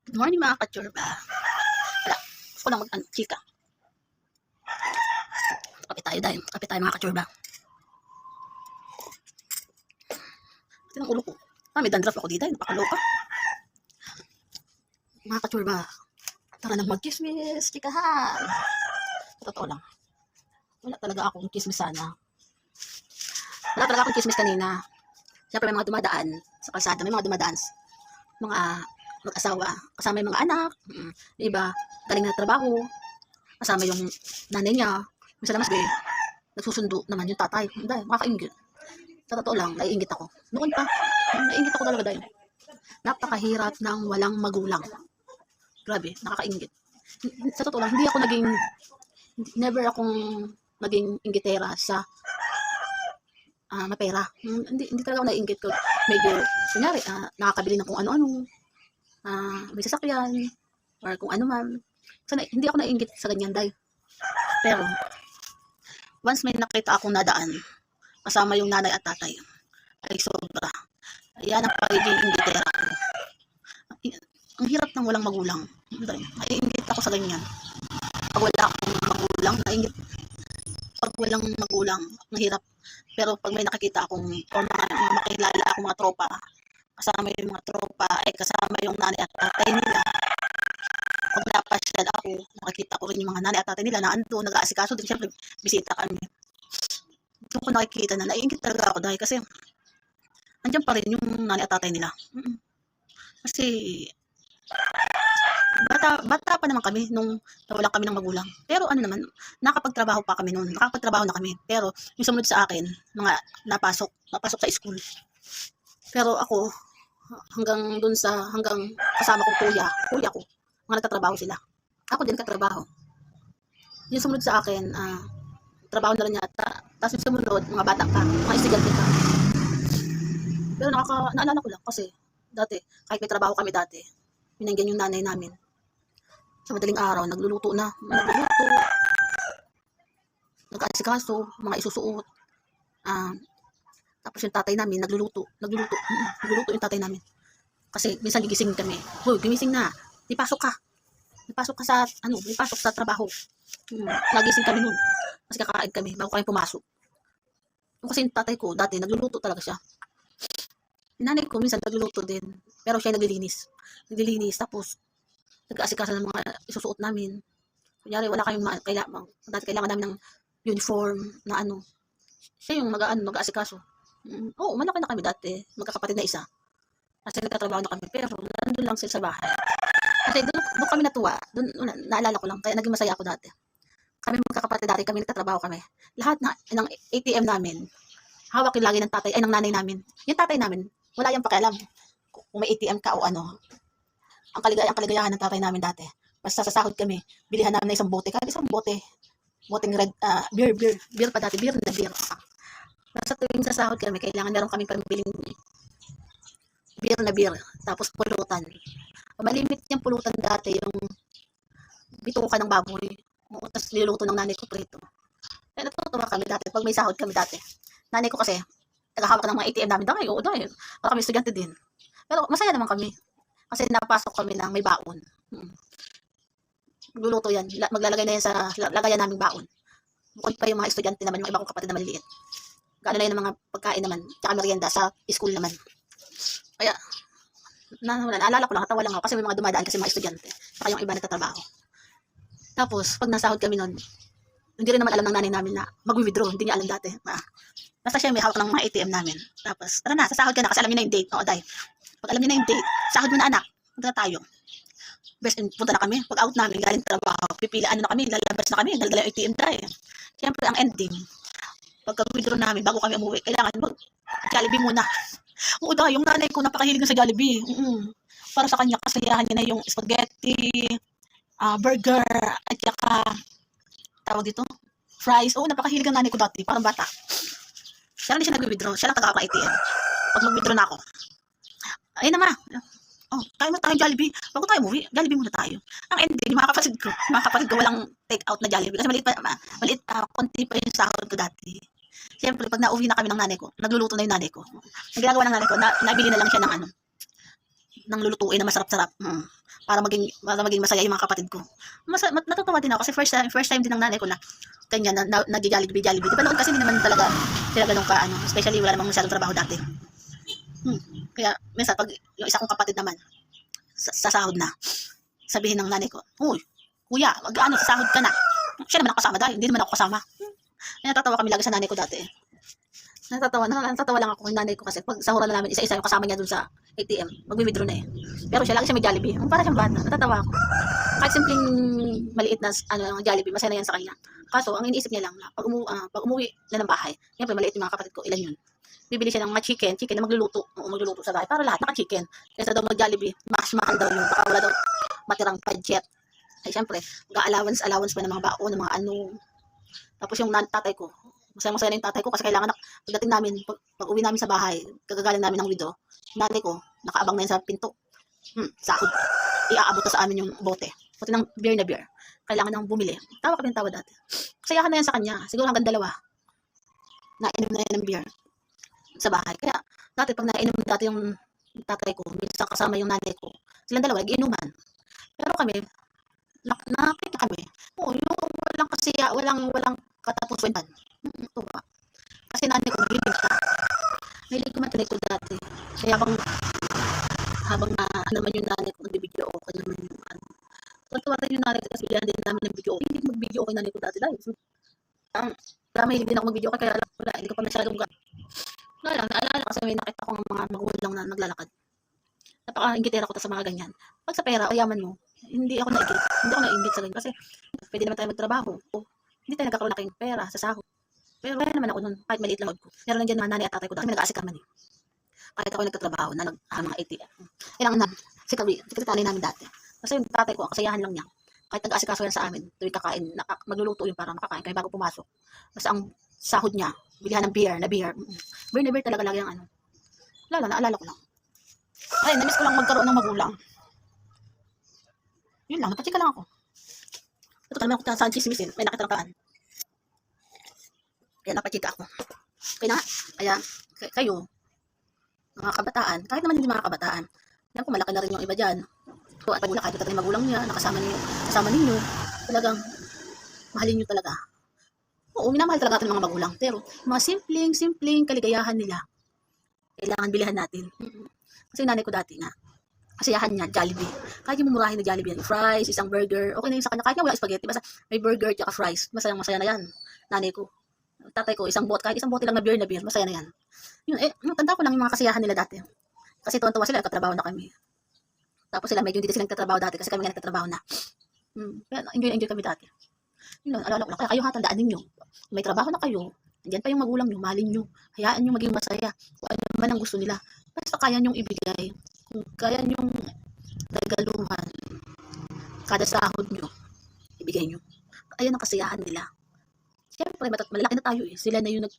Good morning mga ka-churba. Wala, gusto ko lang chika. Kape tayo dahil. Kape tayo mga ka-churba. Kasi ng ulo ko. May dandruff ako dito. Napakaloka. Mga ka-churba. Tara nang mag-kismis. Chikahan. Totoo lang. Wala talaga akong kismis sana. Wala talaga akong kismis kanina. Siyempre may mga dumadaan sa kalsada. May mga dumadaan. Mga mag-asawa. Kasama yung mga anak. Yung iba, galing na trabaho. Kasama yung nanay niya. Minsan naman sabi, nagsusundo naman yung tatay. Dahil, makakaingit. Sa totoo lang, naiingit ako. Noon pa, naiingit ako talaga dahil. Napakahirap ng walang magulang. Grabe, nakakaingit. Sa totoo lang, never akong naging inggitera sa mapera. Hindi talaga ako naiingit ko. Medyo, kunyari, nakakabili ng kung ano-ano. May sasakyan. Or kung ano man. So, hindi ako naiingit sa ganyan dahil. Pero, once may nakita akong nadaan, kasama yung nanay at tatay, ay sobra. Yan ang pagiging inggitera ko. Ang hirap ng walang magulang. Naiingit ako sa ganyan. Pag wala akong magulang, naiingit. Pag walang magulang, mahirap. Pero pag may nakikita akong, o mga makilala akong mga tropa, kasama yung mga tropa, ay kasama yung nanay at tatay nila. Pag napasyal ako, nakikita ko rin yung mga nanay at tatay nila na ando, nag-aasikaso din, siyempre, bisita kami. Doon ko nakikita na naiingit talaga ako dahil kasi andyan pa rin yung nanay at tatay nila. Kasi bata pa naman kami nung nawalan kami ng magulang. Pero ano naman, nakapagtrabaho pa kami noon. Nakapagtrabaho na kami. Pero yung sumunod sa akin, mga napasok sa school. Pero ako, hanggang kasama kong kuya ko, mga nagtatrabaho sila. Ako din katrabaho. Yung sumunod sa akin, trabaho na rin yata. Tapos yung sumunod, mga bata ka, mga estudyante ka. Pero naalala ko lang kasi dati, kahit may trabaho kami dati, pinanggan yung nanay namin. Sa madaling araw, nagluluto, nag-aasikaso, mga isusuot. Tapos yung tatay namin, nagluluto yung tatay namin. Kasi minsan gigising kami. Hoy, gumising na. Ipasok ka sa trabaho. Nagising kami nun. Kasi kakain kami bago kami pumasok. Kasi yung tatay ko, dati nagluluto talaga siya. Yung nanay ko minsan nagluluto din. Pero siya naglilinis. Tapos nag-aasikaso ng mga isusuot namin. Kunyari, wala kayong kailangan namin ng uniform na ano. Siya yung mag-aasikaso. Oo, malaki na kami dati. Magkakapatid na isa. Kasi nagtatrabaho na kami. Pero nandun lang sila sa bahay. Kasi doon kami natuwa. Doon, naalala ko lang. Kaya naging masaya ako dati. Kami magkakapatid dati. Kami nagtatrabaho kami. Lahat ng ATM namin, hawak yung lagi ng nanay namin. Yung tatay namin, wala yung pakialam. Kung may ATM ka o ano. Ang kaligayahan ng tatay namin dati. Basta sa sahod kami, bilihan namin na isang bote. Kahit isang bote. Boteng red, beer. Beer pa dati. Beer na beer. Basta tuwing sa sahod kami, kailangan meron kami pambiling beer na beer. Tapos pulutan. Malimit yung pulutan dati, yung bituka ng baboy. Tapos niluluto ng nanay ko prito. Kaya natutuwa kami dati, pag may sahod kami dati. Nanay ko kasi, tagahawak ng mga ATM namin dahil. Para kami estudyante din. Pero masaya naman kami. Kasi napasok kami ng may baon. Luluto yan. Maglalagay na yan sa lagayan naming baon. Bukod pa yung mga estudyante naman, yung iba kong kapatid na maliliit. Gano'n na yun ng mga pagkain naman. Tsaka merienda sa school naman. Kaya, naalala ko lang, natawa lang ako kasi may mga dumadaan kasi mga estudyante. Saka yung iba nagtatrabaho. Tapos, pag nasahod kami nun, hindi rin naman alam ng nanay namin na mag-withdraw. Hindi niya alam dati. Basta siya may hawak ng mga ATM namin. Tapos, tara na, sasahod ka na kasi alam niyo na yung date. Oo, dahil. Pag alam niyo na yung date, sahod mo na anak. Punta na tayo. Punta na kami. Pag out namin, galing trabaho, pipilaan na kami, lalabas na kami, dala yung ATM tayo. Siyempre, ang ending, pagka-withdraw namin, bago kami umuwi, kailangan mag-Jollibee muna. Oo, dahil yung nanay ko napakahilig sa Jollibee. Para sa kanya, kasayahan niya na yung spaghetti, burger, at saka, tawag dito, fries. Oo, napakahilig ang nanay ko dati, parang bata. Siya lang din siya nag-withdraw. Siya lang taga-ako ATM. Pag mag-withdraw na ako, ayun na ma. Oh, tayo mo tayo Jollibee. Bago tayo umuwi, Jollibee muna tayo. Ang ending, mga kapatid ko, walang take out na Jollibee. Kasi maliit, konti pa yung sahod ko dati. Siyempre, pag nauwi na kami ng nanay ko, nagluluto na yung nanay ko. Ang ginagawa ng nanay ko, nabili na lang siya ng ng lulutuin na masarap-sarap. Para maging masaya yung mga kapatid ko. Natutuwa din ako kasi first time din ng nanay ko na ganyan na nag-Jollibee. Di ba noon kasi hindi naman talaga sila ganun ka ano, especially wala namang masyadong trabaho dati. Kaya minsan pag yung isa kong kapatid naman sa sahod na, sabihin ng nanay ko, "Uy, kuya, mag-ano sa sahod ka na." Siya naman ang kasama dahil hindi naman ako kasama. Natatawa kami lagi sa nanay ko dati. Natatawa lang ako kay nanay ko kasi pag sahuran na namin, isa-isa yung kasama niya dun sa ATM. Magwi-withdraw na eh. Pero siya lagi siya may Jollibee. Para siyang bata. Natatawa ako. Kahit simpleng maliit na Jollibee, masaya na yan sa kanya. Kaso, ang iniisip niya lang na pag umuwi na ng bahay, siyempre maliit yung mga kapatid ko, ilan yun. Bibili siya ng mga chicken na magluluto. Magluluto sa bahay para lahat naka-chicken. Kaysa daw mag-Jollibee, mas mahal daw yun. Baka wala daw matirang budget. Ay, siyempre, allowance pa ng mga baon, ng mga ano. Tapos yung tatay ko, masaya na yung tatay ko kasi kailangan pagdating namin, pag uwi namin sa bahay, kagagaling namin ng widow, nanay ko, nakaabang na yun sa pinto. Sahod. Iaabot na sa amin yung bote. Pati ng beer na beer. Kailangan nang bumili. Tawa kami ng tawa dati. Kasayahan na yan sa kanya. Siguro hanggang 2. Nainom na yan ng beer sa bahay. Kaya dati pag nainom dati yung tatay ko, minsan kasama yung nanay ko, silang dalawa nag-inuman. Pero kami, nakakita kami. Oo, yung walang katapusan. Tuwa. Kasi nanay ko mahilig siya. Mahilig ko matinig ko dati. Kaya habang naman yung nanay ko nagbibideo, okay naman yung ano. Tuwa rin yung nanay ko kasi bilan din namin ng video. Hindi ko mag-video okay nanay ko dati dahil. Mahilig din ako mag-video kaya wala, hindi ko pa masyadong wala lang, naalala kasi may nakita akong mga magulang na naglalakad. Napaka-ingitera ko sa mga ganyan. Pag sa pera o yaman mo, hindi ako naingit sa ganyan kasi pwede naman tayo magtrabaho. Hindi tayo nagkakaroon ng pera sa sahod. Pero wala naman ako nun, kahit maliit lang ko. Pero nandiyan naman nanay at tatay ko dati, may nag-aasik naman eh. Kahit ako nagtatrabaho na mga ATM. Ilang na, sekretary namin dati. Kasi yung tatay ko, kasayahan lang niya. Kahit nag-aasikaso yan sa amin, tuwing kakain, magluluto yun para makakain kami bago pumasok. Kasi ang sahod niya, bilihan ng beer na beer. Beer na beer talaga lagi ang ano. Naalala ko lang. Ay, namiss ko lang magkaroon ng magulang. Yun lang, napachika lang ako. Ito ka naman ako sa chismisin, may nakita ng kaan. Kaya napachika ako. Kaya kayo, mga kabataan, kahit naman hindi mga kabataan, yan kung malaki na rin yung iba dyan. So, at pag kahit ito yung magulang niya, kasama ninyo, talagang mahalin nyo talaga. Oo, minamahal talaga natin mga magulang. Pero, mga simpleng kaligayahan nila, kailangan bilihan natin. Kasi nanay ko dati nga, kasiyahan niya, Jollibee. Kahit yung mumurahin na Jollibee, fries, isang burger, okay na yun sa kanya. Kahit nga wala spaghetti, basta may burger at fries, masaya na yan. Nanay ko. Tatay ko, kahit isang bote lang na beer, masaya na yan. Yun, tanda ko lang yung mga kasiyahan nila dati. Kasi tuwan-tuwa sila, nagkatrabaho na kami. Tapos sila, medyo hindi sila nagtatrabaho dati kasi kami nga nagtatrabaho na. Kaya enjoy kami dati. Yun lang, alala ko lang. Kaya kayo tandaan ninyo. May trabaho na kayo. Nandiyan pa yung magulang nyo. Mahalin nyo. Hayaan nyo maging masaya. Kung ano naman ang gusto nila. Basta kaya nyong ibigay. Kung kaya nyong regaluhan. Kada sahod nyo. Ibigay nyo. Ayan ang kasiyahan nila. Siyempre, malaki na tayo eh. Sila na yung